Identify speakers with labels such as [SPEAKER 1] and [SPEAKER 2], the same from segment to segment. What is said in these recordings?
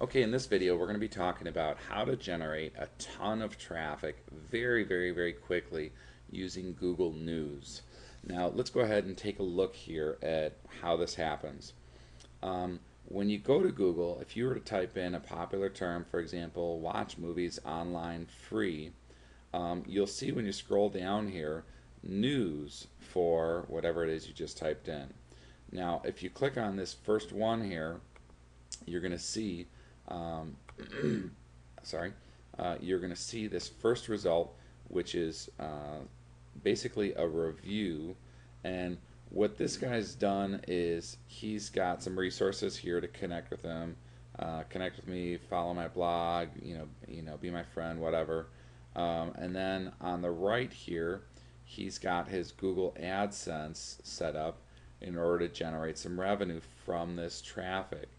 [SPEAKER 1] Okay, in this video we're going to be talking about how to generate a ton of traffic very quickly using Google News. Now let's go ahead and take a look here at how this happens. When you go to Google, if you were to type in a popular term, for example, watch movies online free, you'll see when you scroll down here, news for whatever it is you just typed in. Now if you click on this first one here, you're going to see um, sorry, you're going to see this first result, which is basically a review. And what this guy's done is he's got some resources here to connect with him, connect with me, follow my blog, be my friend, whatever. And then on the right here, he's got his Google AdSense set up in order to generate some revenue from this traffic.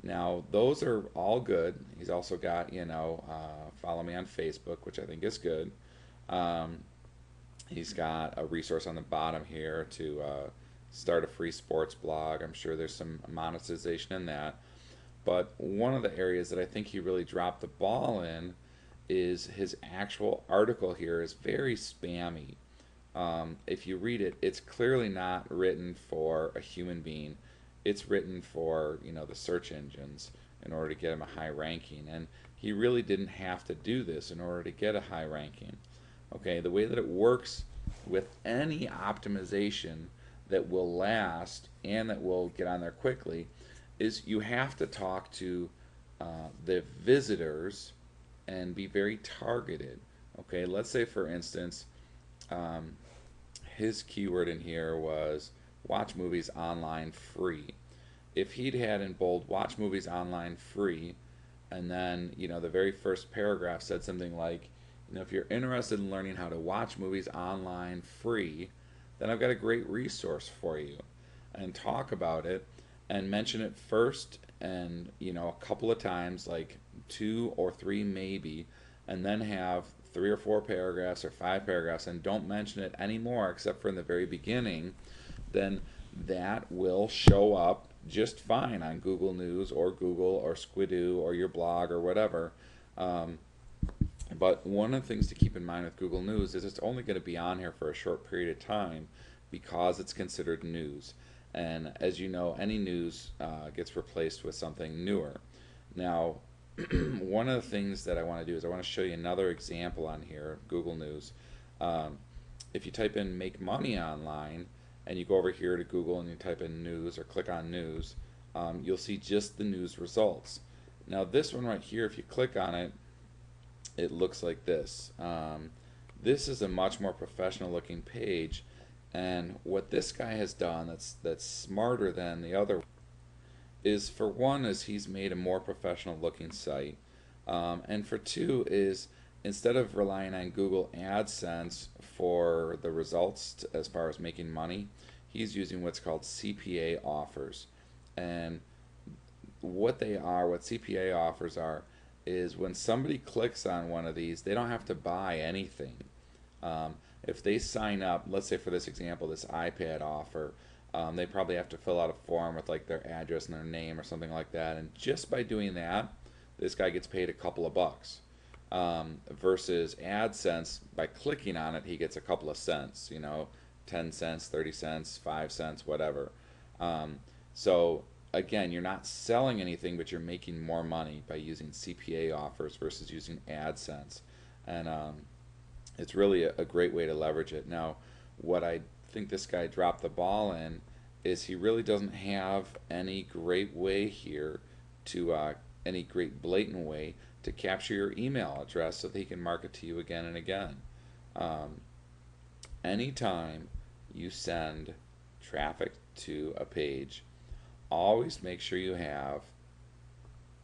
[SPEAKER 1] Now, those are all good. He's also got, follow me on Facebook, which I think is good. Um, he's got a resource on the bottom here to start a free sports blog. I'm sure there's some monetization in that. But one of the areas that I think he really dropped the ball in is his actual article here is very spammy. If you read it, it's clearly not written for a human being. It's written for the search engines in order to get him a high ranking, and he really didn't have to do this in order to get a high ranking. Okay, the way that it works with any optimization that will last and that will get on there quickly is you have to talk to the visitors and be very targeted. Okay, let's say for instance, um, his keyword in here was watch movies online free. If he'd had in bold watch movies online free, and then the very first paragraph said something like, if you're interested in learning how to watch movies online free, then I've got a great resource for you, and talk about it and mention it first, and a couple of times, like two or three maybe, and then have three or four paragraphs or five paragraphs, and don't mention it anymore except for in the very beginning, then that will show up just fine on Google News or Google or Squidoo or your blog or whatever. Um, but one of the things to keep in mind with Google News is it's only going to be on here for a short period of time because it's considered news. And as you know, any news gets replaced with something newer. Now, one of the things that I want to do is I want to show you another example on here, Google News. Um, if you type in make money online and you go over here to Google and you type in news or click on news, you'll see just the news results. Now this one right here, if you click on it, it looks like this. This is a much more professional looking page, and what this guy has done that's smarter than the other is, for one, is he's made a more professional looking site, and for two is, instead of relying on Google AdSense for the results as far as making money, he's using what's called CPA offers. And what CPA offers are, is when somebody clicks on one of these, they don't have to buy anything. If they sign up, let's say for this example, this iPad offer, they probably have to fill out a form with like their address and their name or something like that, and just by doing that, this guy gets paid a couple of bucks. Versus AdSense, by clicking on it, he gets a couple of cents, 10 cents, 30 cents, 5 cents, whatever. So again, you're not selling anything, but you're making more money by using CPA offers versus using AdSense. And it's really a great way to leverage it. Now, what I think this guy dropped the ball in is he really doesn't have any great way here to, any great blatant way to capture your email address so that he can market to you again and again. Um, Anytime you send traffic to a page, always make sure you have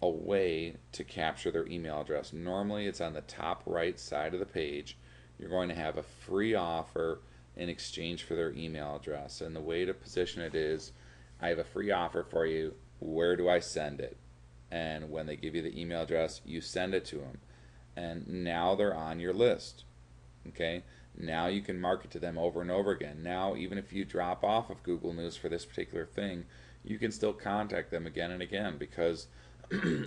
[SPEAKER 1] a way to capture their email address. Normally it's on the top right side of the page. You're going to have a free offer in exchange for their email address, and the way to position it is, I have a free offer for you, where do I send it? And when they give you the email address, you send it to them, and now they're on your list. Okay, now you can market to them over and over again. Now, even if you drop off of Google News for this particular thing, you can still contact them again and again, because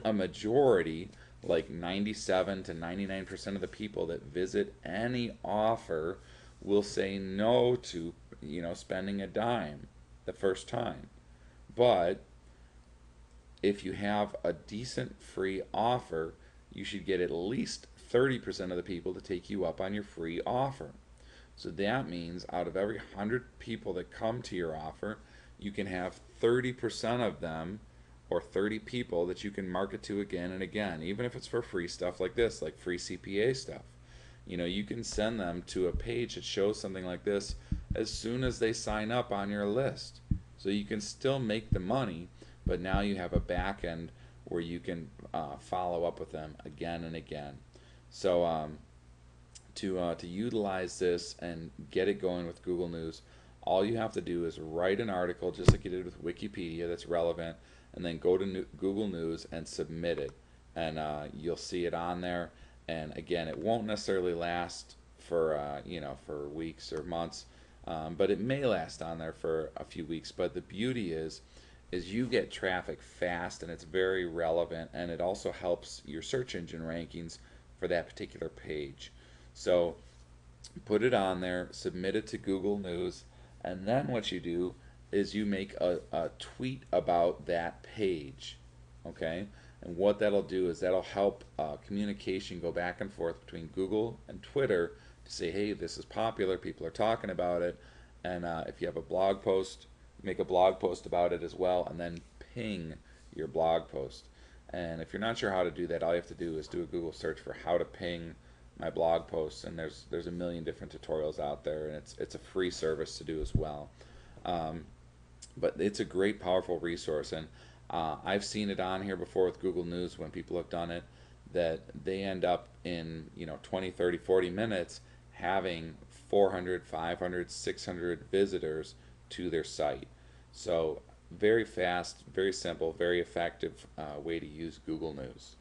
[SPEAKER 1] a majority, like 97 to 99% of the people that visit any offer will say no to, spending a dime the first time. But if you have a decent free offer, you should get at least 30% of the people to take you up on your free offer. So that means out of every 100 people that come to your offer, you can have 30% of them, or 30 people that you can market to again and again, even if it's for free stuff like this, like free CPA stuff. You can send them to a page that shows something like this as soon as they sign up on your list. So you can still make the money, but now you have a back end where you can follow up with them again and again. So to utilize this and get it going with Google News, all you have to do is write an article just like you did with Wikipedia that's relevant, and then go to Google News and submit it, and you'll see it on there. And again, it won't necessarily last for for weeks or months, but it may last on there for a few weeks. But the beauty is you get traffic fast, and it's very relevant, and it also helps your search engine rankings for that particular page. So put it on there, submit it to Google News, and then what you do is you make a tweet about that page, okay? And what that'll do is that'll help communication go back and forth between Google and Twitter to say, hey, this is popular, people are talking about it, and if you have a blog post, make a blog post about it as well, and then ping your blog post. And if you're not sure how to do that, all you have to do is do a Google search for how to ping my blog posts, and there's a million different tutorials out there, and it's a free service to do as well. But it's a great, powerful resource, and I've seen it on here before with Google News when people have done it, that they end up in 20, 30, 40 minutes having 400, 500, 600 visitors to their site. So very fast, very simple, very effective way to use Google News.